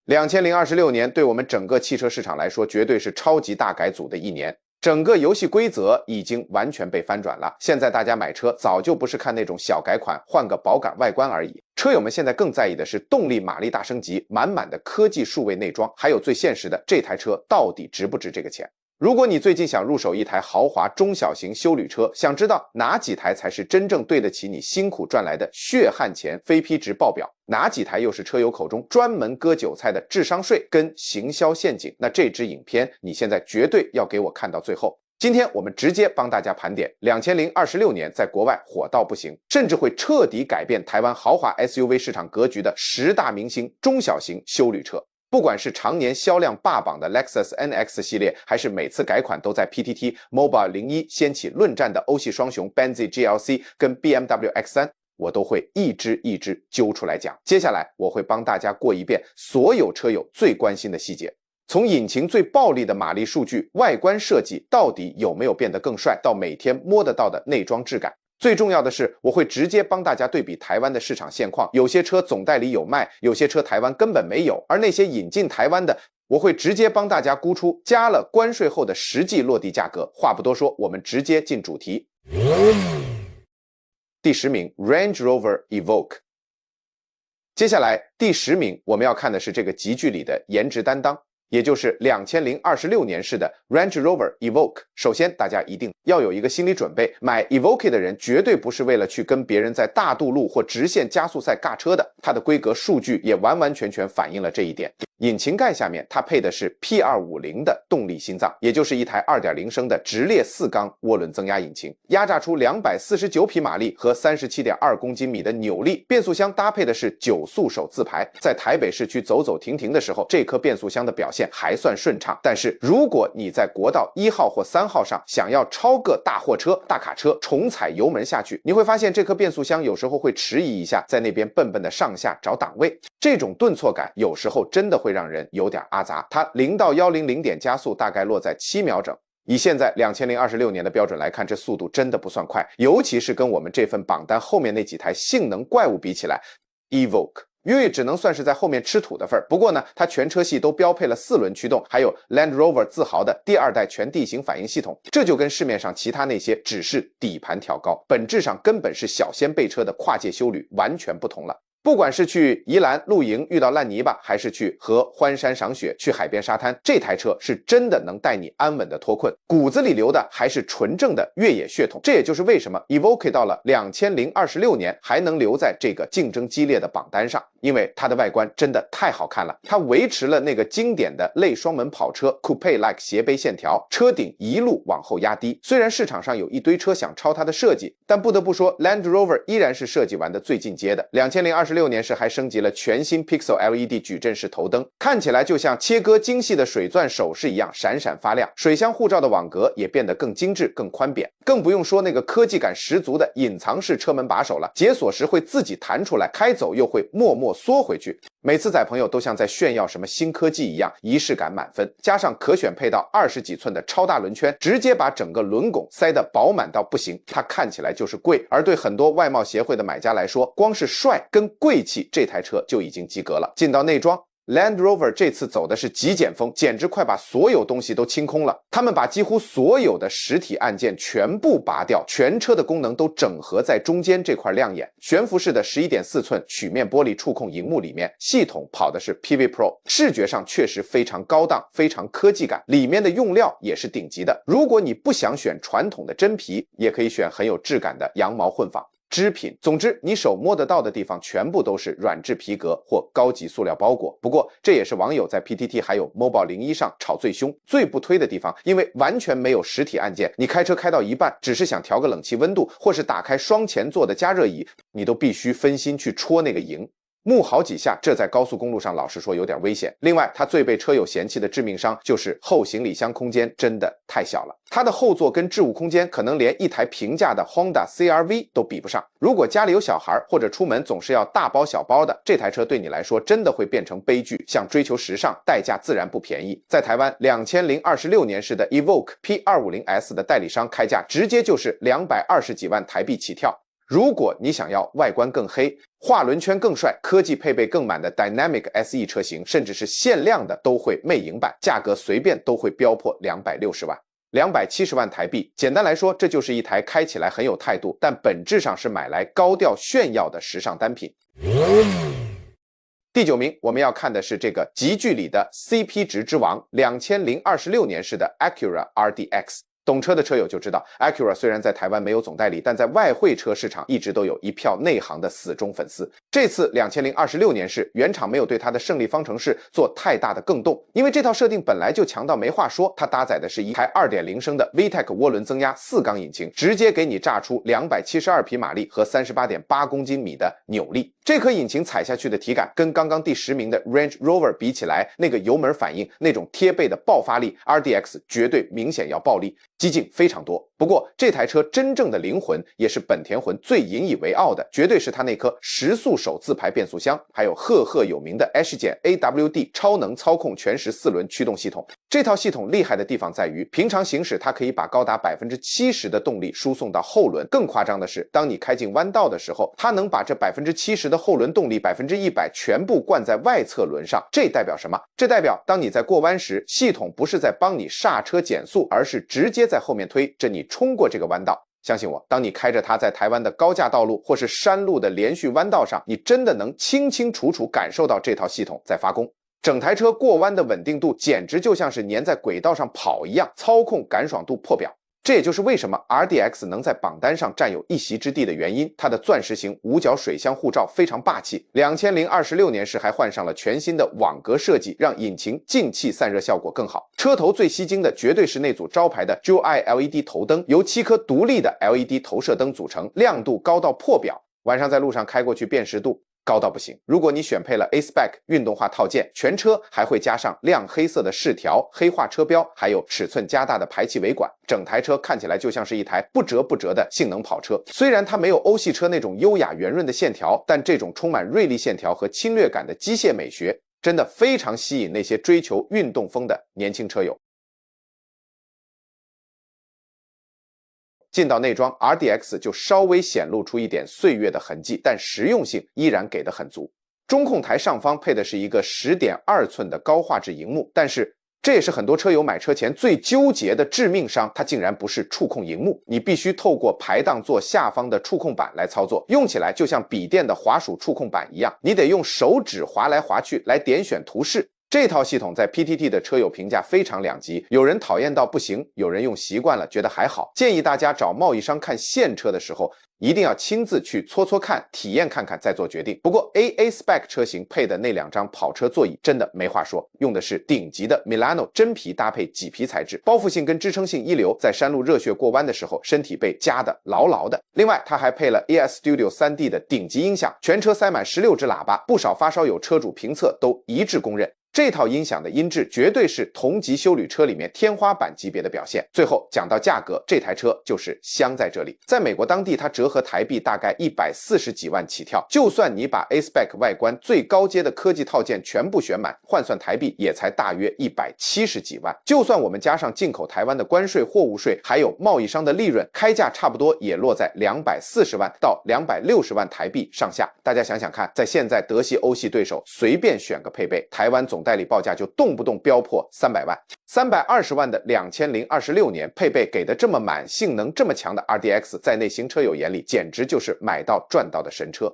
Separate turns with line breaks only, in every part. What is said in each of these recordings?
2026年对我们整个汽车市场来说，绝对是超级大改组的一年。整个游戏规则已经完全被翻转了。现在大家买车早就不是看那种小改款，换个保杆外观而已。车友们现在更在意的是动力马力大升级，满满的科技数位内装，还有最现实的，这台车到底值不值这个钱？如果你最近想入手一台豪华中小型休旅车，想知道哪几台才是真正对得起你辛苦赚来的血汗钱，非批值爆表，哪几台又是车友口中专门割韭菜的智商税跟行销陷阱，那这支影片你现在绝对要给我看到最后。今天我们直接帮大家盘点2026年在国外火到不行，甚至会彻底改变台湾豪华 SUV 市场格局的10大明星中小型休旅车。不管是常年销量霸榜的 Lexus NX 系列，还是每次改款都在 PTT、Mobile 01掀起论战的欧系双雄 Benz GLC 跟 BMW X3， 我都会一支一支揪出来讲。接下来我会帮大家过一遍所有车友最关心的细节，从引擎最暴力的马力数据、外观设计到底有没有变得更帅，到每天摸得到的内装质感。最重要的是，我会直接帮大家对比台湾的市场现况，有些车总代理有卖，有些车台湾根本没有，而那些引进台湾的，我会直接帮大家估出加了关税后的实际落地价格。话不多说，我们直接进主题。第10名 Range Rover Evoque。 接下来第10名我们要看的是这个集聚里的颜值担当，也就是2026年式的 Range Rover Evoque。 首先大家一定要有一个心理准备，买 Evoque 的人绝对不是为了去跟别人在大渡路或直线加速赛尬车的，它的规格数据也完完全全反映了这一点。引擎盖下面它配的是 P250 的动力心脏，也就是一台 2.0 升的直列4缸涡轮增压引擎，压榨出249匹马力和 37.2公斤米的扭力。变速箱搭配的是9速手自排，在台北市区走走停停的时候，这颗变速箱的表现还算顺畅。但是如果你在国道1号或3号上想要超个大货车、大卡车，重踩油门下去，你会发现这颗变速箱有时候会迟疑一下，在那边笨笨的上下找档位，这种顿挫感有时候真的会让人有点阿杂。它0到100点加速大概落在7秒整，以现在2026年的标准来看，这速度真的不算快，尤其是跟我们这份榜单后面那几台性能怪物比起来， Evoque Evoque 只能算是在后面吃土的份儿。不过呢，它全车系都标配了4轮驱动，还有 Land Rover 自豪的第2代全地形反应系统，这就跟市面上其他那些只是底盘调高，本质上根本是小掀背车的跨界休旅完全不同了。不管是去宜兰露营遇到烂泥巴，还是去和欢山赏雪、去海边沙滩，这台车是真的能带你安稳的脱困，骨子里流的还是纯正的越野血统。这也就是为什么 Evoque 到了2026年还能留在这个竞争激烈的榜单上，因为它的外观真的太好看了。它维持了那个经典的类双门跑车 Coupe-like 斜背线条，车顶一路往后压低。虽然市场上有一堆车想抄它的设计，但不得不说 Land Rover 依然是设计完的最进阶的。2026年时还升级了全新 Pixel LED 矩阵式头灯，看起来就像切割精细的水钻首饰一样闪闪发亮。水箱护罩的网格也变得更精致、更宽扁，更不用说那个科技感十足的隐藏式车门把手了，解锁时会自己弹出来，开走又会默默缩回去。每次载朋友都像在炫耀什么新科技一样，仪式感满分。加上可选配到20几寸的超大轮圈，直接把整个轮拱塞得饱满到不行，它看起来就是贵。而对很多外贸协会的买家来说，光是帅跟贵气，这台车就已经及格了。进到内装， Land Rover 这次走的是极简风，简直快把所有东西都清空了。他们把几乎所有的实体按键全部拔掉，全车的功能都整合在中间这块亮眼。悬浮式的 11.4 寸曲面玻璃触控荧幕里面，系统跑的是 PV Pro， 视觉上确实非常高档，非常科技感，里面的用料也是顶级的。如果你不想选传统的真皮，也可以选很有质感的羊毛混纺织品，总之你手摸得到的地方全部都是软质皮革或高级塑料包裹。不过这也是网友在 PTT 还有 Mobile 01上吵最凶、最不推的地方，因为完全没有实体按键，你开车开到一半，只是想调个冷气温度，或是打开双前座的加热椅，你都必须分心去戳那个荧幕好几下，这在高速公路上老实说有点危险。另外，它最被车友嫌弃的致命伤就是后行李箱空间真的太小了，它的后座跟置物空间可能连一台平价的 Honda CR-V 都比不上。如果家里有小孩或者出门总是要大包小包的，这台车对你来说真的会变成悲剧。想追求时尚，代价自然不便宜。在台湾2026年式的 Evoque P250S 的代理商开价直接就是220几万台币起跳。如果你想要外观更黑、画轮圈更帅、科技配备更满的 Dynamic SE 车型，甚至是限量的都会魅影版，价格随便都会飙破260万。270万台币，简单来说，这就是一台开起来很有态度，但本质上是买来高调炫耀的时尚单品。第9名，我们要看的是这个集聚里的 CP 值之王，2026年式的 Acura RDX。懂车的车友就知道 ，Acura 虽然在台湾没有总代理，但在外汇车市场一直都有一票内行的死忠粉丝。这次2026年式，原厂没有对它的胜利方程式做太大的更动，因为这套设定本来就强到没话说。它搭载的是一台2.0升的 VTEC 涡轮增压4缸引擎，直接给你炸出272匹马力和38.8公斤米的扭力。这颗引擎踩下去的体感，跟刚刚第10名的 Range Rover 比起来，那个油门反应、那种贴背的爆发力 ，RDX 绝对明显要暴力。激进非常多，不过这台车真正的灵魂，也是本田魂最引以为傲的，绝对是它那颗时速手自排变速箱，还有赫赫有名的 H-AWD 超能操控全时4轮驱动系统。这套系统厉害的地方在于，平常行驶它可以把高达70%的动力输送到后轮。更夸张的是，当你开进弯道的时候，它能把这70%的后轮动力100%全部灌在外侧轮上。这代表什么？这代表当你在过弯时，系统不是在帮你刹车减速，而是直接在后面推着你冲过这个弯道。相信我，当你开着它在台湾的高架道路或是山路的连续弯道上，你真的能清清楚楚感受到这套系统在发功。整台车过弯的稳定度简直就像是粘在轨道上跑一样，操控感爽度破表。这也就是为什么 RDX 能在榜单上占有一席之地的原因，它的钻石型五角水箱护罩非常霸气。2026年时还换上了全新的网格设计，让引擎进气散热效果更好。车头最吸睛的绝对是那组招牌的 Jewel LED 头灯，由7颗独立的 LED 投射灯组成，亮度高到破表，晚上在路上开过去辨识度高到不行。如果你选配了 A-Spec 运动化套件，全车还会加上亮黑色的饰条、黑化车标，还有尺寸加大的排气尾管，整台车看起来就像是一台不折不折的性能跑车。虽然它没有欧系车那种优雅圆润的线条，但这种充满锐利线条和侵略感的机械美学，真的非常吸引那些追求运动风的年轻车友。进到内装 ，RDX 就稍微显露出一点岁月的痕迹，但实用性依然给得很足。中控台上方配的是一个10.2寸的高画质萤幕，但是这也是很多车友买车前最纠结的致命伤，它竟然不是触控萤幕，你必须透过排档座下方的触控板来操作，用起来就像笔电的滑鼠触控板一样，你得用手指滑来滑去来点选图示。这套系统在 PTT 的车友评价非常两极，有人讨厌到不行，有人用习惯了觉得还好。建议大家找贸易商看现车的时候，一定要亲自去搓搓看，体验看看再做决定。不过 AA Spec 车型配的那2张跑车座椅真的没话说，用的是顶级的 Milano 真皮搭配麂皮材质，包覆性跟支撑性一流，在山路热血过弯的时候，身体被夹得牢牢的。另外它还配了 ES Studio 3D 的顶级音响，全车塞满16只喇叭，不少发烧友车主评测都一致公认。这套音响的音质绝对是同级休旅车里面天花板级别的表现。最后讲到价格，这台车就是香在这里。在美国当地，它折合台币大概140几万起跳，就算你把 A-Spec 外观最高阶的科技套件全部选满，换算台币也才大约170几万。就算我们加上进口台湾的关税、货物税，还有贸易商的利润，开价差不多也落在240万到260万台币上下。大家想想看，在现在德系、欧系对手随便选个配备，台湾总代理报价就动不动飙破300万。320万的2026年配备给的这么满，性能这么强的 RDX， 在内行车友眼里简直就是买到赚到的神车。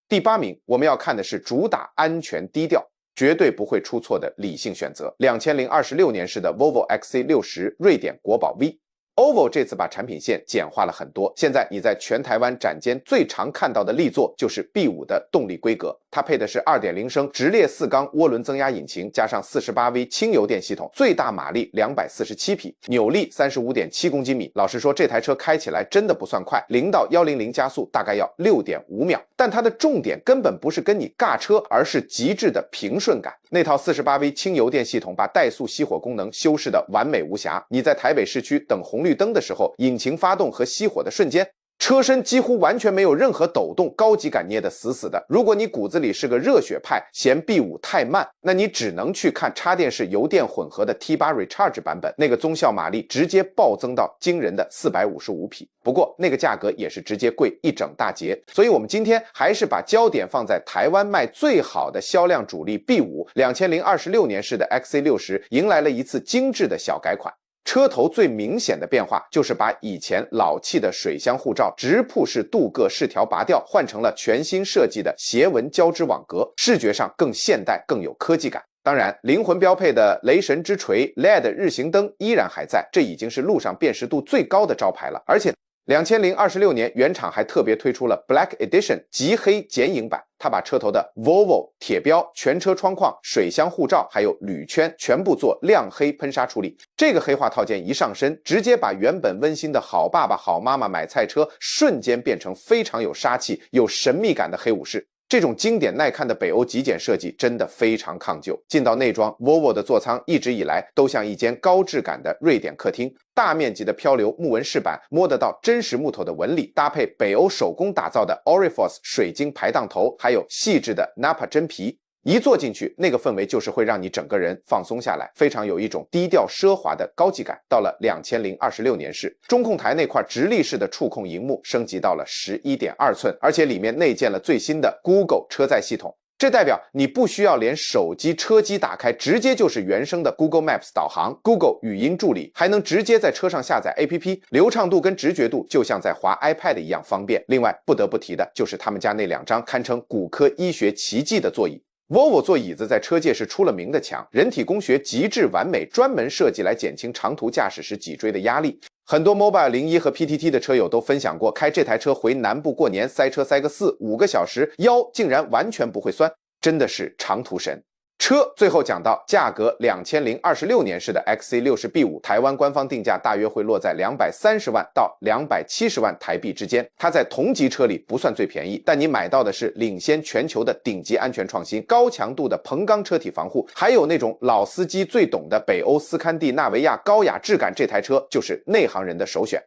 第8名，我们要看的是主打安全低调，绝对不会出错的理性选择。2026年式的 Volvo XC60 瑞典国宝 V。OVO 这次把产品线简化了很多，现在你在全台湾展间最常看到的力作就是 B5 的动力规格，它配的是 2.0 升直列4缸涡轮增压引擎，加上 48V 轻油电系统，最大马力247匹，扭力 35.7公斤米。老实说，这台车开起来真的不算快，0到100加速大概要 6.5秒，但它的重点根本不是跟你尬车，而是极致的平顺感。那套 48V 轻油电系统把怠速熄火功能修饰的完美无瑕，你在台北市区等红绿灯的时候，引擎发动和熄火的瞬间，车身几乎完全没有任何抖动，高级感捏得死死的。如果你骨子里是个热血派，嫌 B5 太慢，那你只能去看插电式油电混合的 T8 Recharge 版本，那个综效马力直接暴增到惊人的455匹。不过那个价格也是直接贵一整大截。所以我们今天还是把焦点放在台湾卖最好的销量主力 B5 2026年式的 XC60迎来了一次精致的小改款。车头最明显的变化就是把以前老气的水箱护罩直瀑式镀铬饰条拔掉，换成了全新设计的斜纹交织网格，视觉上更现代更有科技感。当然，灵魂标配的雷神之锤 LED 日行灯依然还在，这已经是路上辨识度最高的招牌了。而且2026年原厂还特别推出了 Black Edition 极黑剪影版，它把车头的 Volvo 铁标、全车窗框、水箱护罩还有铝圈全部做亮黑喷砂处理。这个黑化套件一上身，直接把原本温馨的好爸爸好妈妈买菜车瞬间变成非常有杀气有神秘感的黑武士。这种经典耐看的北欧极简设计真的非常抗旧。进到内装， Volvo 的座舱一直以来都像一间高质感的瑞典客厅，大面积的漂流木纹饰板，摸得到真实木头的纹理，搭配北欧手工打造的 Oriforce 水晶排档头，还有细致的 Nappa 真皮，一坐进去，那个氛围就是会让你整个人放松下来，非常有一种低调奢华的高级感。到了2026年式，中控台那块直立式的触控荧幕升级到了 11.2 寸，而且里面内建了最新的 Google 车载系统。这代表你不需要连手机车机打开，直接就是原生的 Google Maps 导航， Google 语音助理，还能直接在车上下载 APP， 流畅度跟直觉度就像在滑 iPad 一样方便。另外不得不提的就是他们家那两张堪称骨科医学奇迹的座椅。Volvo 座椅子在车界是出了名的强，人体工学极致完美，专门设计来减轻长途驾驶时脊椎的压力。很多 Mobile 01和 PTT 的车友都分享过，开这台车回南部过年塞车塞个4-5个小时，腰竟然完全不会酸，真的是长途神。车最后讲到价格，2026年式的 XC60B5 台湾官方定价大约会落在230万到270万台币之间。它在同级车里不算最便宜，但你买到的是领先全球的顶级安全创新，高强度的硼钢车体防护，还有那种老司机最懂的北欧斯堪的纳维亚高雅质感，这台车就是内行人的首选。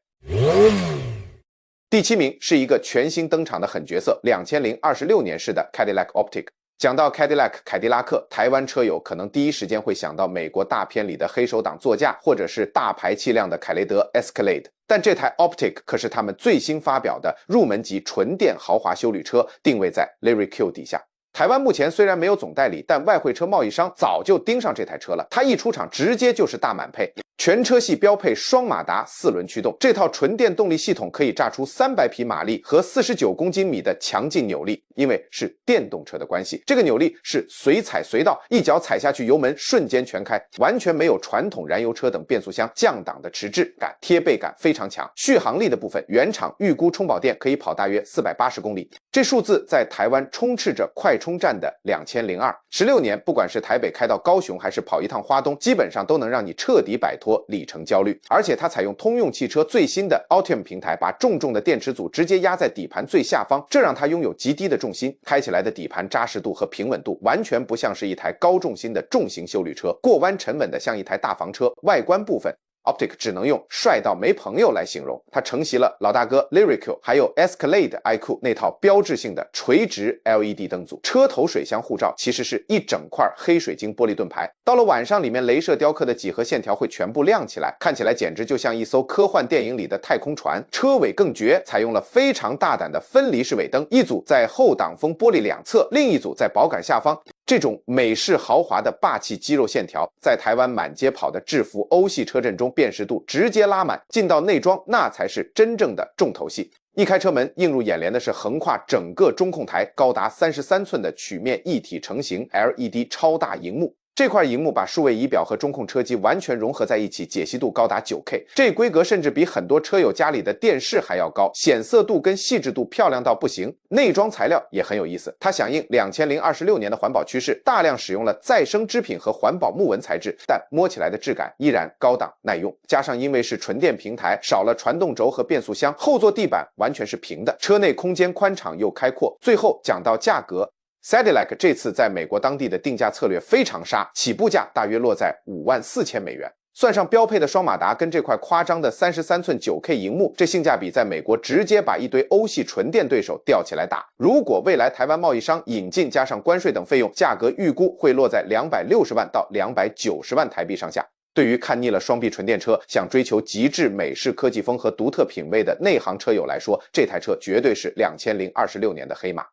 第7名是一个全新登场的狠角色，2026年式的 Cadillac Optiq。讲到 Cadillac 凯迪拉克，台湾车友可能第一时间会想到美国大片里的黑手党座驾，或者是大排气量的凯雷德 Escalade， 但这台 Optiq 可是他们最新发表的入门级纯电豪华休旅车，定位在 Lyriq 底下。台湾目前虽然没有总代理，但外汇车贸易商早就盯上这台车了。它一出场直接就是大满配，全车系标配双马达4轮驱动，这套纯电动力系统可以炸出300匹马力和49公斤米的强劲扭力。因为是电动车的关系，这个扭力是随踩随到，一脚踩下去油门瞬间全开，完全没有传统燃油车等变速箱降档的迟滞感，贴背感非常强。续航力的部分，原厂预估充饱电可以跑大约480公里，这数字在台湾充斥着快充站的2002，16年不管是台北开到高雄还是跑一趟花东，基本上都能让你彻底摆脱里程焦虑。而且它采用通用汽车最新的 Ultium 平台，把重的电池组直接压在底盘最下方，这让它拥有极低的重心，开起来的底盘扎实度和平稳度完全不像是一台高重心的重型休旅车，过弯沉稳的像一台大房车。外观部分Optiq 只能用帅到没朋友来形容，它承袭了老大哥 Lyriq 还有 Escalade iQOO 那套标志性的垂直 LED 灯组，车头水箱护罩其实是一整块黑水晶玻璃盾牌，到了晚上里面雷射雕刻的几何线条会全部亮起来，看起来简直就像一艘科幻电影里的太空船。车尾更绝，采用了非常大胆的分离式尾灯，一组在后挡风玻璃两侧，另一组在保杆下方。这种美式豪华的霸气肌肉线条，在台湾满街跑的制服欧系车阵中辨识度直接拉满，进到内装那才是真正的重头戏。一开车门，映入眼帘的是横跨整个中控台高达33寸的曲面一体成型 LED 超大萤幕。这块荧幕把数位仪表和中控车机完全融合在一起，解析度高达 9K， 这规格甚至比很多车友家里的电视还要高，显色度跟细致度漂亮到不行。内装材料也很有意思，它响应2026年的环保趋势，大量使用了再生织品和环保木纹材质，但摸起来的质感依然高档耐用。加上因为是纯电平台，少了传动轴和变速箱，后座地板完全是平的，车内空间宽敞又开阔。最后讲到价格，Cadillac 这次在美国当地的定价策略非常杀，起步价大约落在54000美元。算上标配的双马达跟这块夸张的33寸 9K 荧幕，这性价比在美国直接把一堆欧系纯电对手吊起来打。如果未来台湾贸易商引进加上关税等费用，价格预估会落在260万到290万台币上下。对于看腻了双臂纯电车，想追求极致美式科技风和独特品味的内行车友来说，这台车绝对是2026年的黑马。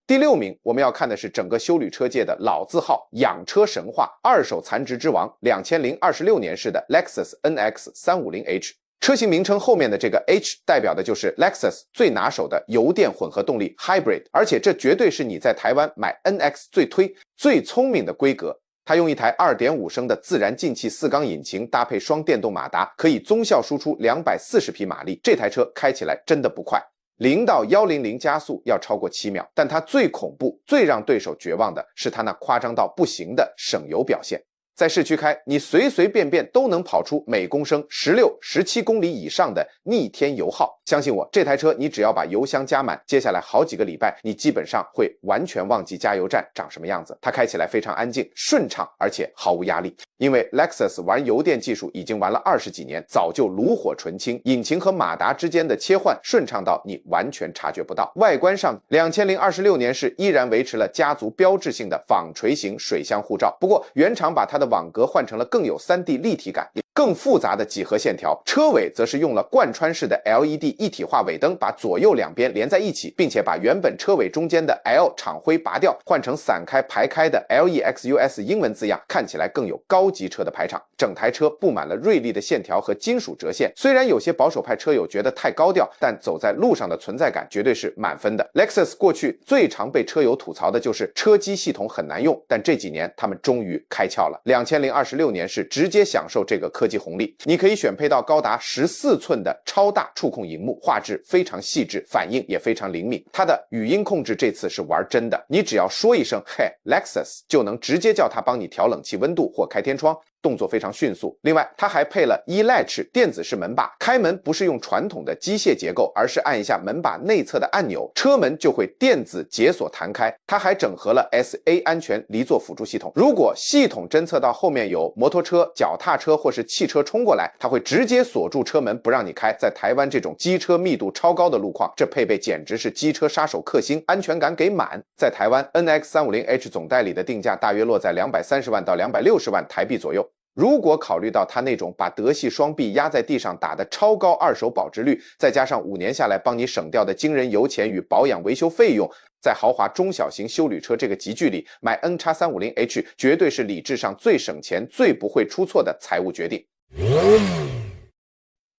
第6名，我们要看的是整个休旅车界的老字号、养车神话、二手残值之王，2026年式的 Lexus NX 350h。车型名称后面的这个 H 代表的就是 Lexus 最拿手的油电混合动力 Hybrid， 而且这绝对是你在台湾买 NX 最推、最聪明的规格。它用一台 2.5 升的自然进气4缸引擎搭配双电动马达，可以综效输出240匹马力。这台车开起来真的不快，0到100加速要超过7秒，但它最恐怖、最让对手绝望的是它那夸张到不行的省油表现。在市区开，你随随便便都能跑出每公升16、17公里以上的逆天油耗。相信我，这台车你只要把油箱加满，接下来好几个礼拜，你基本上会完全忘记加油站长什么样子。它开起来非常安静、顺畅，而且毫无压力。因为 Lexus 玩油电技术已经玩了20几年，早就炉火纯青，引擎和马达之间的切换顺畅到你完全察觉不到。外观上，2026年式依然维持了家族标志性的纺锤形水箱护罩，不过原厂把它的网格换成了更有 3D 立体感、更复杂的几何线条。车尾则是用了贯穿式的 LED 一体化尾灯，把左右两边连在一起，并且把原本车尾中间的 L 厂徽拔掉，换成散开排开的 LEXUS 英文字样，看起来更有高级车的排场。整台车布满了锐利的线条和金属折线，虽然有些保守派车友觉得太高调，但走在路上的存在感绝对是满分的。Lexus 过去最常被车友吐槽的就是车机系统很难用，但这几年他们终于开窍了。2026年是直接享受这个科技红利，你可以选配到高达14寸的超大触控荧幕，画质非常细致，反应也非常灵敏。它的语音控制这次是玩真的，你只要说一声嘿 Lexus 就能直接叫它帮你调冷气温度或开天窗，动作非常迅速。另外它还配了 eLatch 电子式门把，开门不是用传统的机械结构，而是按一下门把内侧的按钮，车门就会电子解锁弹开。它还整合了 SA 安全离座辅助系统，如果系统侦测到后面有摩托车、脚踏车或是汽车冲过来，它会直接锁住车门不让你开。在台湾这种机车密度超高的路况，这配备简直是机车杀手克星，安全感给满。在台湾 NX 350h 总代理的定价大约落在230万到260万台币左右。如果考虑到它那种把德系双臂压在地上打的超高二手保值率，再加上5年下来帮你省掉的惊人油钱与保养维修费用，在豪华中小型休旅车这个集聚里，买 NX350h 绝对是理智上最省钱、最不会出错的财务决定。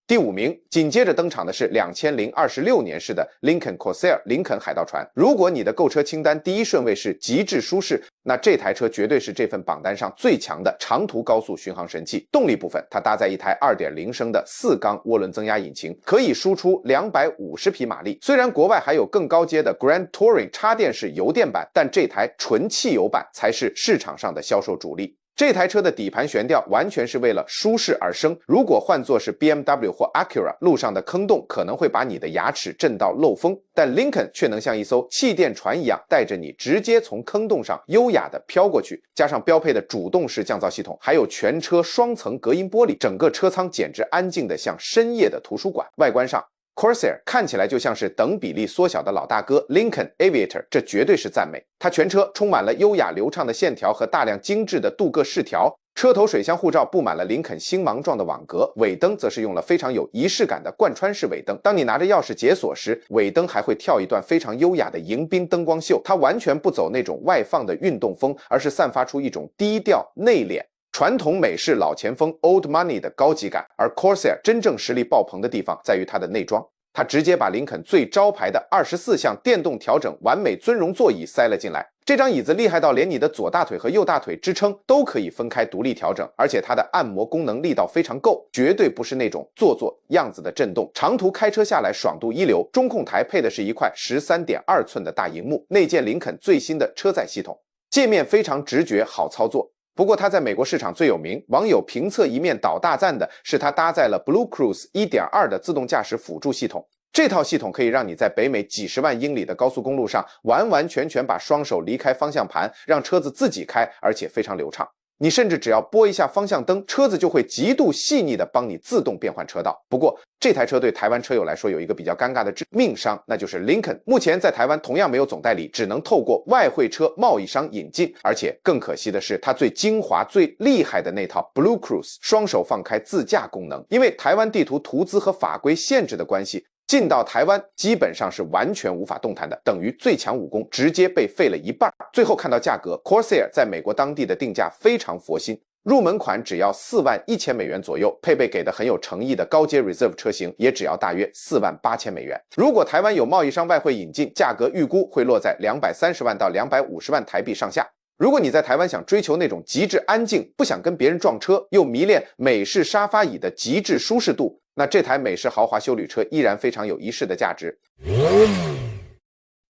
第5名，紧接着登场的是2026年式的林肯 Corsair 林肯海盗船。如果你的购车清单第1顺位是极致舒适，那这台车绝对是这份榜单上最强的长途高速巡航神器。动力部分，它搭载一台 2.0 升的4缸涡轮增压引擎，可以输出250匹马力。虽然国外还有更高阶的 Grand Touring 插电式油电版，但这台纯汽油版才是市场上的销售主力。这台车的底盘悬吊完全是为了舒适而生，如果换作是 BMW 或 Acura， 路上的坑洞可能会把你的牙齿震到漏风，但 Lincoln 却能像一艘气垫船一样带着你直接从坑洞上优雅地飘过去。加上标配的主动式降噪系统，还有全车双层隔音玻璃，整个车舱简直安静得像深夜的图书馆。外观上Corsair 看起来就像是等比例缩小的老大哥 Lincoln Aviator， 这绝对是赞美。它全车充满了优雅流畅的线条和大量精致的镀铬饰条，车头水箱护罩布满了林肯星芒状的网格，尾灯则是用了非常有仪式感的贯穿式尾灯。当你拿着钥匙解锁时，尾灯还会跳一段非常优雅的迎宾灯光秀。它完全不走那种外放的运动风，而是散发出一种低调内敛传统美式老前锋 Old Money 的高级感。而 Corsair 真正实力爆棚的地方在于它的内装，它直接把林肯最招牌的24项电动调整完美尊荣座椅塞了进来。这张椅子厉害到连你的左大腿和右大腿支撑都可以分开独立调整，而且它的按摩功能力道非常够，绝对不是那种做作样子的震动。长途开车下来爽度一流，中控台配的是一块 13.2 寸的大荧幕，内建林肯最新的车载系统，界面非常直觉好操作。不过它在美国市场最有名，网友评测一面倒大赞的是它搭载了 Blue Cruise 1.2 的自动驾驶辅助系统。这套系统可以让你在北美几十万英里的高速公路上完完全全把双手离开方向盘，让车子自己开，而且非常流畅。你甚至只要拨一下方向灯，车子就会极度细腻地帮你自动变换车道。不过这台车对台湾车友来说有一个比较尴尬的致命伤，那就是 Lincoln 目前在台湾同样没有总代理，只能透过外汇车贸易商引进，而且更可惜的是，它最精华最厉害的那套 Blue Cruise 双手放开自驾功能，因为台湾地图图资和法规限制的关系，进到台湾基本上是完全无法动弹的，等于最强武功直接被废了一半。最后看到价格 Corsair 在美国当地的定价非常佛心，入门款只要$41,000左右，配备给的很有诚意的高阶 Reserve 车型也只要大约$48,000。如果台湾有贸易商外汇引进，价格预估会落在230万到250万台币上下。如果你在台湾想追求那种极致安静，不想跟别人撞车，又迷恋美式沙发椅的极致舒适度，那这台美式豪华休旅车依然非常有一试的价值。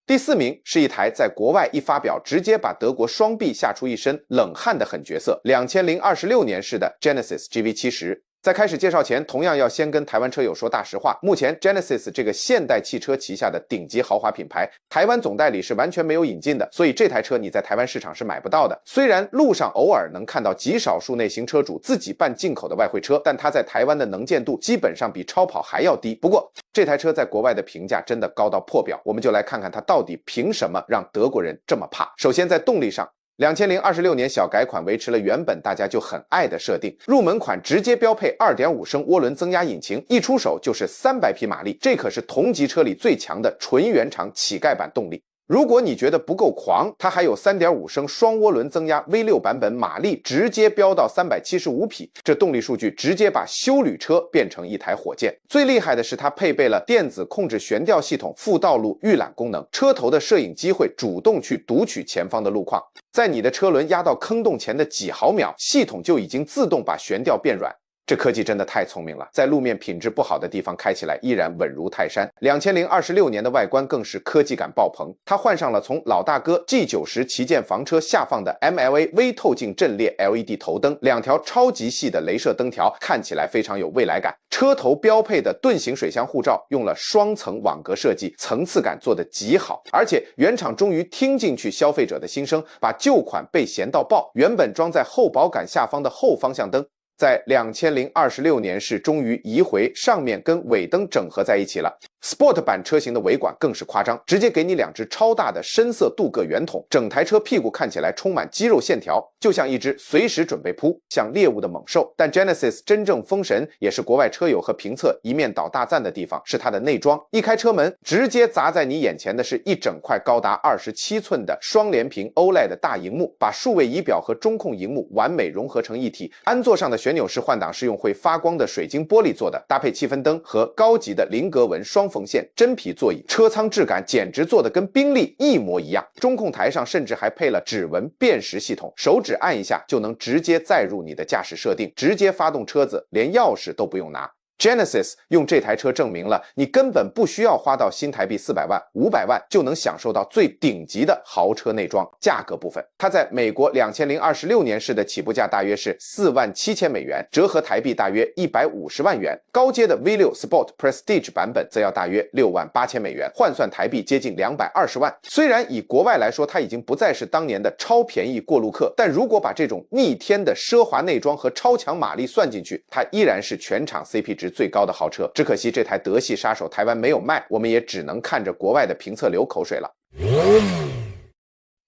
第4名是一台在国外一发表直接把德国双臂吓出一身冷汗的狠角色，2026年式的 Genesis GV70。在开始介绍前，同样要先跟台湾车友说大实话，目前 Genesis 这个现代汽车旗下的顶级豪华品牌，台湾总代理是完全没有引进的，所以这台车你在台湾市场是买不到的。虽然路上偶尔能看到极少数内行车主自己办进口的外汇车，但它在台湾的能见度基本上比超跑还要低。不过这台车在国外的评价真的高到破表，我们就来看看它到底凭什么让德国人这么怕。首先在动力上，2026年小改款维持了原本大家就很爱的设定，入门款直接标配 2.5 升涡轮增压引擎，一出手就是300匹马力，这可是同级车里最强的纯原厂乞丐版动力。如果你觉得不够狂，它还有 3.5 升双涡轮增压 V6 版本，马力直接飙到375匹，这动力数据直接把休旅车变成一台火箭。最厉害的是它配备了电子控制悬吊系统副道路预览功能，车头的摄影机会主动去读取前方的路况，在你的车轮压到坑洞前的几毫秒，系统就已经自动把悬吊变软。这科技真的太聪明了，在路面品质不好的地方开起来依然稳如泰山。2026年的外观更是科技感爆棚，它换上了从老大哥 G90 旗舰房车下放的 MLA 微透镜阵列 LED 头灯，2条超级细的雷射灯条，看起来非常有未来感。车头标配的盾形水箱护罩用了双层网格设计，层次感做得极好，而且原厂终于听进去消费者的心声，把旧款被嫌到爆，原本装在后保杆下方的后方向灯在2026年是终于移回上面，跟尾灯整合在一起了。Sport 版车型的尾管更是夸张，直接给你2只超大的深色镀铬圆筒，整台车屁股看起来充满肌肉线条，就像一只随时准备扑向猎物的猛兽。但 Genesis 真正封神，也是国外车友和评测一面倒大赞的地方，是它的内装。一开车门，直接砸在你眼前的是一整块高达27寸的双联屏 OLED 的大荧幕，把数位仪表和中控荧幕完美融合成一体。安座上的旋钮式换挡是用会发光的水晶玻璃做的，搭配气氛灯和高级的菱格纹双缝线真皮座椅，车舱质感简直做的跟宾利一模一样。中控台上甚至还配了指纹辨识系统，手指按一下就能直接载入你的驾驶设定，直接发动车子，连钥匙都不用拿。Genesis 用这台车证明了你根本不需要花到新台币400万、500万就能享受到最顶级的豪车内装。价格部分，它在美国2026年式的起步价大约是$47,000，折合台币大约150万元。高阶的 V6 Sport Prestige 版本则要大约$68,000，换算台币接近220万。虽然以国外来说，它已经不再是当年的超便宜过路客，但如果把这种逆天的奢华内装和超强马力算进去，它依然是全场 CP 值最高的豪车。只可惜这台德系杀手台湾没有卖，我们也只能看着国外的评测流口水了。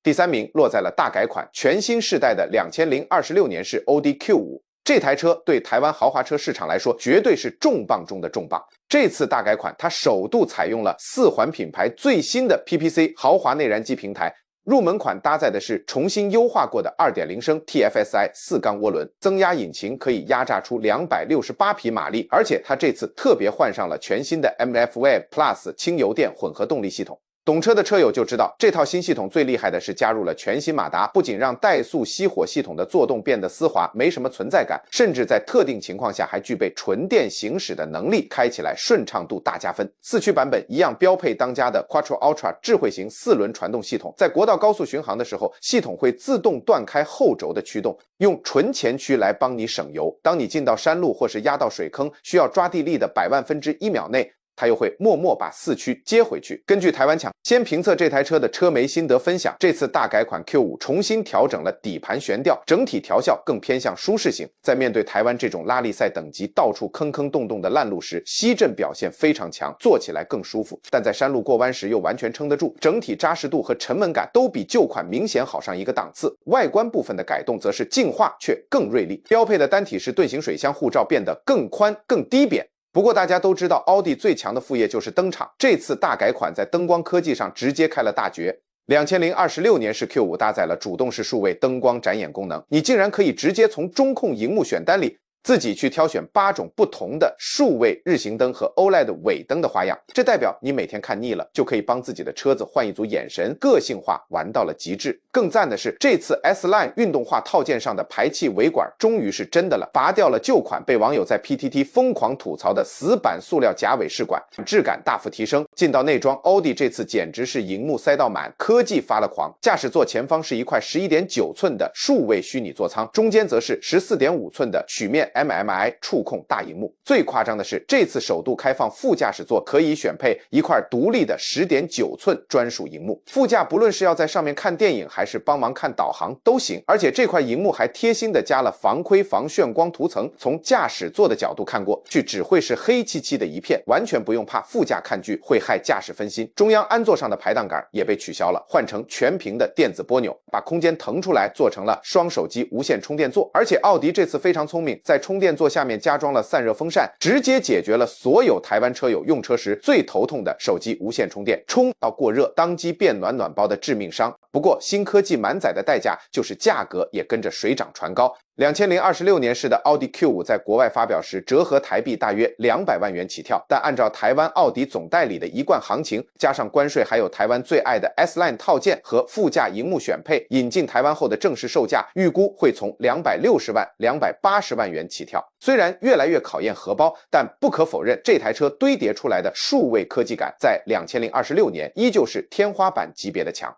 第3名落在了大改款全新世代的2026年式奥迪 Q5。这台车对台湾豪华车市场来说绝对是重磅中的重磅。这次大改款它首度采用了4环品牌最新的 PPC 豪华内燃机平台，入门款搭载的是重新优化过的 2.0 升 TFSI 4缸涡轮增压引擎，可以压榨出268匹马力，而且它这次特别换上了全新的 MFWave Plus 轻油电混合动力系统。懂车的车友就知道，这套新系统最厉害的是加入了全新马达，不仅让怠速熄火系统的作动变得丝滑，没什么存在感，甚至在特定情况下还具备纯电行驶的能力，开起来顺畅度大加分。4驱版本一样标配当家的 Quattro Ultra 智慧型4轮传动系统，在国道高速巡航的时候，系统会自动断开后轴的驱动，用纯前驱来帮你省油。当你进到山路或是压到水坑，需要抓地力的1/100,000秒内，它又会默默把4驱接回去。根据台湾强先评测这台车的车媒心得分享，这次大改款 Q5 重新调整了底盘悬吊，整体调校更偏向舒适型。在面对台湾这种拉力赛等级到处坑坑洞洞的烂路时，吸震表现非常强，坐起来更舒服，但在山路过弯时又完全撑得住，整体扎实度和沉稳感都比旧款明显好上一个档次。外观部分的改动则是进化却更锐利，标配的单体式盾形水箱护罩变得更宽更低扁。不过大家都知道，奥迪最强的副业就是灯场，这次大改款在灯光科技上直接开了大绝。2026年式 Q5 搭载了主动式数位灯光展演功能，你竟然可以直接从中控荧幕选单里自己去挑选8种不同的数位日行灯和 OLED 尾灯的花样，这代表你每天看腻了，就可以帮自己的车子换一组眼神，个性化玩到了极致。更赞的是，这次 S-Line 运动化套件上的排气尾管终于是真的了，拔掉了旧款被网友在 PTT 疯狂吐槽的死板塑料假尾试管，质感大幅提升。进到内装，奥迪这次简直是荧幕塞到满，科技发了狂。驾驶座前方是一块 11.9 寸的数位虚拟座舱，中间则是 14.5 寸的曲面MMI 触控大荧幕。最夸张的是，这次首度开放副驾驶座可以选配一块独立的 10.9 寸专属荧幕，副驾不论是要在上面看电影还是帮忙看导航都行。而且这块荧幕还贴心的加了防窥防眩光涂层，从驾驶座的角度看过去只会是黑漆漆的一片，完全不用怕副驾看剧会害驾驶分心。中央安座上的排档杆也被取消了，换成全屏的电子拨钮，把空间腾出来做成了双手机无线充电座。而且奥迪这次非常聪明，在充电座下面加装了散热风扇，直接解决了所有台湾车友用车时最头痛的手机无线充电充到过热当机变暖暖包的致命伤。不过新科技满载的代价就是价格也跟着水涨船高。2026年式的奥迪 Q5 在国外发表时折合台币大约200万元起跳，但按照台湾奥迪总代理的一贯行情，加上关税还有台湾最爱的 S-Line 套件和副驾荧幕选配，引进台湾后的正式售价预估会从260万、280万元起跳。虽然越来越考验荷包，但不可否认，这台车堆叠出来的数位科技感在2026年依旧是天花板级别的强。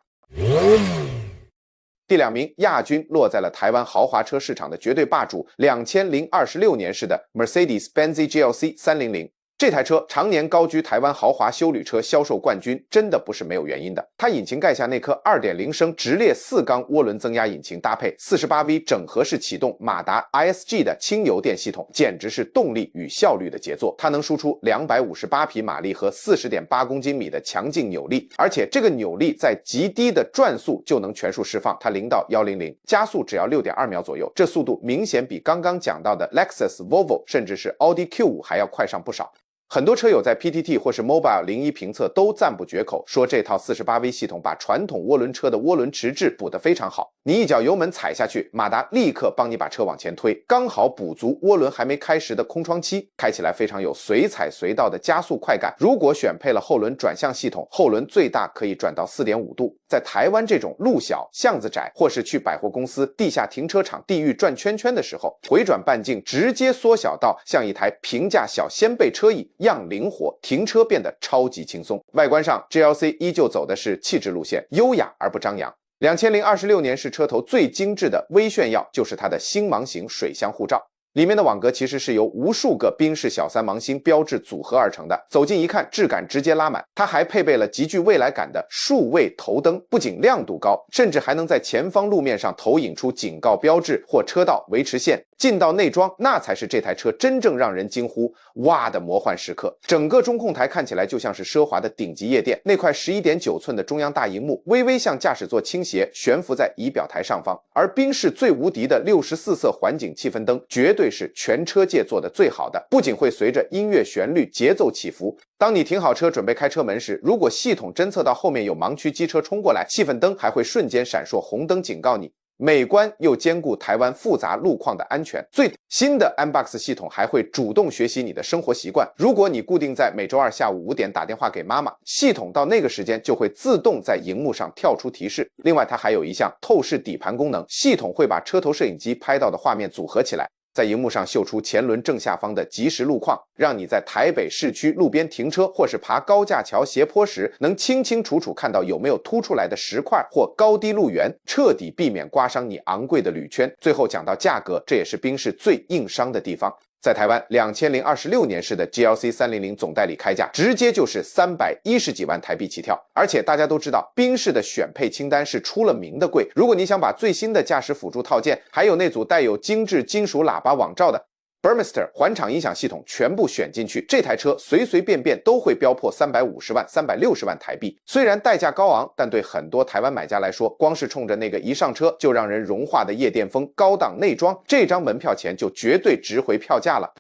第2名亚军落在了台湾豪华车市场的绝对霸主2026年式的 Mercedes-Benz GLC 300。这台车常年高居台湾豪华休旅车销售冠军，真的不是没有原因的。它引擎盖下那颗 2.0 升直列4缸涡轮增压引擎，搭配 48V 整合式启动马达 ISG 的轻油电系统，简直是动力与效率的杰作。它能输出258匹马力和 40.8 公斤米的强劲扭力，而且这个扭力在极低的转速就能全数释放，它0到100加速只要 6.2 秒左右，这速度明显比刚刚讲到的 Lexus、Volvo 甚至是奥迪 Q5 还要快上不少。很多车友在 PTT 或是 Mobile 01评测都赞不绝口，说这套 48V 系统把传统涡轮车的涡轮迟滞补得非常好。你一脚油门踩下去，马达立刻帮你把车往前推，刚好补足涡轮还没开时的空窗期，开起来非常有随踩随到的加速快感。如果选配了后轮转向系统，后轮最大可以转到 4.5 度。在台湾这种路小巷子窄，或是去百货公司地下停车场地狱转圈圈的时候，回转半径直接缩小到像一台平价小掀背车椅样灵活，停车变得超级轻松。外观上 GLC 依旧走的是气质路线，优雅而不张扬。2026年是车头最精致的微炫耀，就是它的星芒型水箱护罩。里面的网格其实是由无数个宾士小3芒星标志组合而成的，走近一看，质感直接拉满。它还配备了极具未来感的数位头灯，不仅亮度高，甚至还能在前方路面上投影出警告标志或车道维持线。进到内装，那才是这台车真正让人惊呼哇的魔幻时刻。整个中控台看起来就像是奢华的顶级夜店，那块 11.9 寸的中央大荧幕微微向驾驶座倾斜，悬浮在仪表台上方。而宾士最无敌的64色环景气氛灯绝对是全车界做的最好的，不仅会随着音乐旋律节奏起伏，当你停好车准备开车门时，如果系统侦测到后面有盲区机车冲过来，气氛灯还会瞬间闪烁红灯警告你。美观又兼顾台湾复杂路况的安全。最新的 MBox 系统还会主动学习你的生活习惯，如果你固定在每周二下午5点打电话给妈妈，系统到那个时间就会自动在荧幕上跳出提示。另外它还有一项透视底盘功能，系统会把车头摄影机拍到的画面组合起来，在荧幕上秀出前轮正下方的即时路况，让你在台北市区路边停车或是爬高架桥斜坡时，能清清楚楚看到有没有凸出来的石块或高低路缘，彻底避免刮伤你昂贵的铝圈。最后讲到价格，这也是宾士最硬伤的地方。在台湾，2026年式的 GLC 300总代理开价直接就是310几万台币起跳，而且大家都知道，宾士的选配清单是出了名的贵。如果你想把最新的驾驶辅助套件，还有那组带有精致金属喇叭网罩的Burmester 环场音响系统全部选进去，这台车随随便便都会飙破350万、360万台币。虽然代价高昂，但对很多台湾买家来说，光是冲着那个一上车就让人融化的夜店风、高档内装，这张门票钱就绝对值回票价了。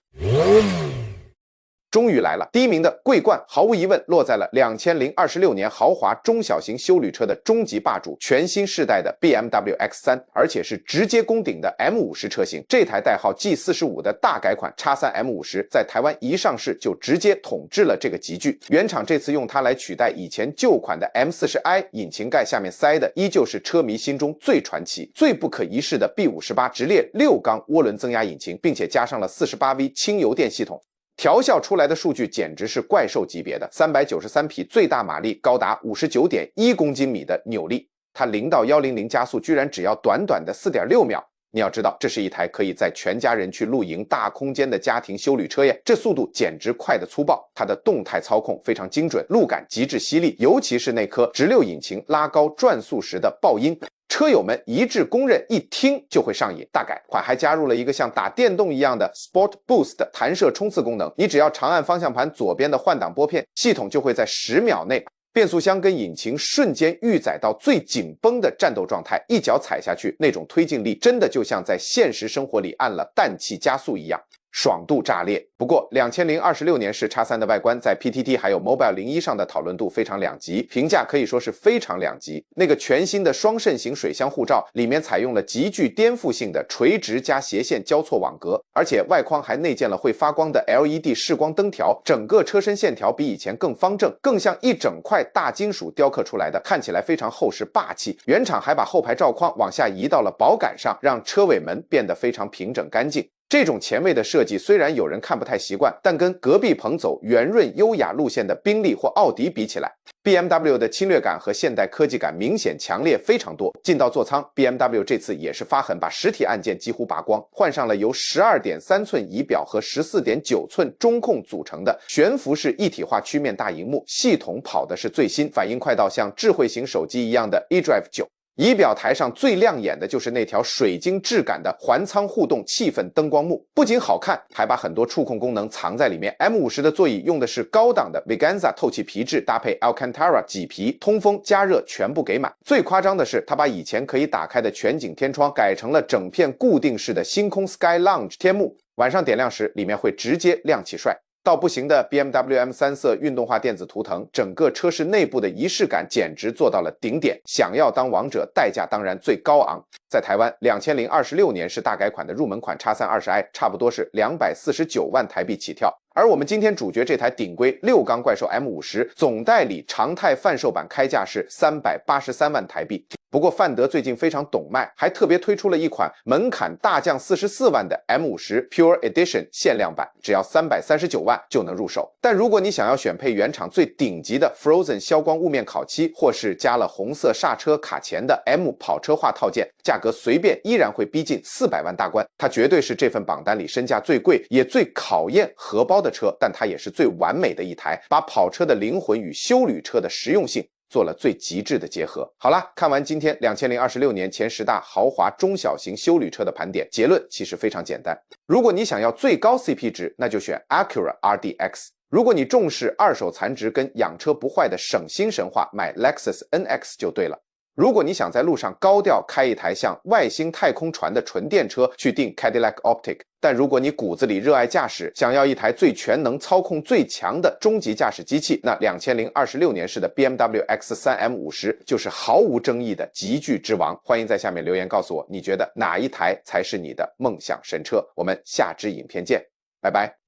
终于来了，第一名的桂冠毫无疑问落在了2026年豪华中小型休旅车的终极霸主，全新世代的 BMW X3， 而且是直接攻顶的 M50 车型。这台代号 G45 的大改款 X3 M50 在台湾一上市就直接统治了这个级距。原厂这次用它来取代以前旧款的 M40i， 引擎盖下面塞的依旧是车迷心中最传奇、最不可一世的 B58 直列6缸涡轮增压引擎，并且加上了 48V 轻油电系统。调校出来的数据简直是怪兽级别的，393匹，最大马力高达 59.1 公斤米的扭力，它0到100加速居然只要短短的 4.6秒。你要知道，这是一台可以载全家人去露营大空间的家庭休旅车耶，这速度简直快得粗暴。它的动态操控非常精准，路感极致犀利，尤其是那颗直六引擎拉高转速时的爆音，车友们一致公认，一听就会上瘾。大改款还加入了一个像打电动一样的 Sport Boost 的弹射冲刺功能，你只要长按方向盘左边的换挡拨片，系统就会在10秒内变速箱跟引擎瞬间预载到最紧绷的战斗状态，一脚踩下去，那种推进力真的就像在现实生活里按了氮气加速一样，爽度炸裂。不过2026年式 X3 的外观在 PTT 还有 Mobile 01上的讨论度非常两极，评价可以说是非常两极。那个全新的双肾型水箱护罩里面采用了极具颠覆性的垂直加斜线交错网格，而且外框还内建了会发光的 LED 视光灯条，整个车身线条比以前更方正，更像一整块大金属雕刻出来的，看起来非常厚实霸气。原厂还把后排罩框往下移到了保杆上，让车尾门变得非常平整干净。这种前卫的设计虽然有人看不太习惯，但跟隔壁棚走圆润优雅路线的宾利或奥迪比起来， BMW 的侵略感和现代科技感明显强烈非常多。进到座舱， BMW 这次也是发狠，把实体按键几乎拔光，换上了由 12.3 寸仪表和 14.9 寸中控组成的悬浮式一体化曲面大萤幕，系统跑的是最新，反应快到像智慧型手机一样的 eDrive 9。仪表台上最亮眼的就是那条水晶质感的环舱互动气氛灯光幕，不仅好看，还把很多触控功能藏在里面。M50 的座椅用的是高档的 Veganza 透气皮质，搭配 Alcantara 麂皮，通风加热全部给满。最夸张的是，它把以前可以打开的全景天窗改成了整片固定式的星空 Sky Lounge 天幕，晚上点亮时里面会直接亮起帅。到不行的 BMW M3 色运动化电子图腾，整个车室内部的仪式感简直做到了顶点。想要当王者，代价当然最高昂。在台湾2026年是大改款的入门款 X320i， 差不多是249万台币起跳。而我们今天主角这台顶规6缸怪兽 M50 总代理常态贩售版开价是383万台币。不过范德最近非常懂卖，还特别推出了一款门槛大降44万的 M50 Pure Edition 限量版，只要339万就能入手。但如果你想要选配原厂最顶级的 Frozen 消光雾面烤漆，或是加了红色刹车卡钳的 M 跑车化套件，价格随便依然会逼近400万大关。它绝对是这份榜单里身价最贵也最考验荷包的车，但它也是最完美的一台，把跑车的灵魂与休旅车的实用性做了最极致的结合。好了，看完今天2026年前10大豪华中小型休旅车的盘点，结论其实非常简单。如果你想要最高 CP 值，那就选 Acura RDX。如果你重视二手残值跟养车不坏的省心神话，买 Lexus NX 就对了。如果你想在路上高调开一台像外星太空船的纯电车，去订 Cadillac Optiq。但如果你骨子里热爱驾驶，想要一台最全能、操控最强的终极驾驶机器，那2026年式的 BMW X3 M50 就是毫无争议的极具之王。欢迎在下面留言告诉我，你觉得哪一台才是你的梦想神车？我们下支影片见，拜拜。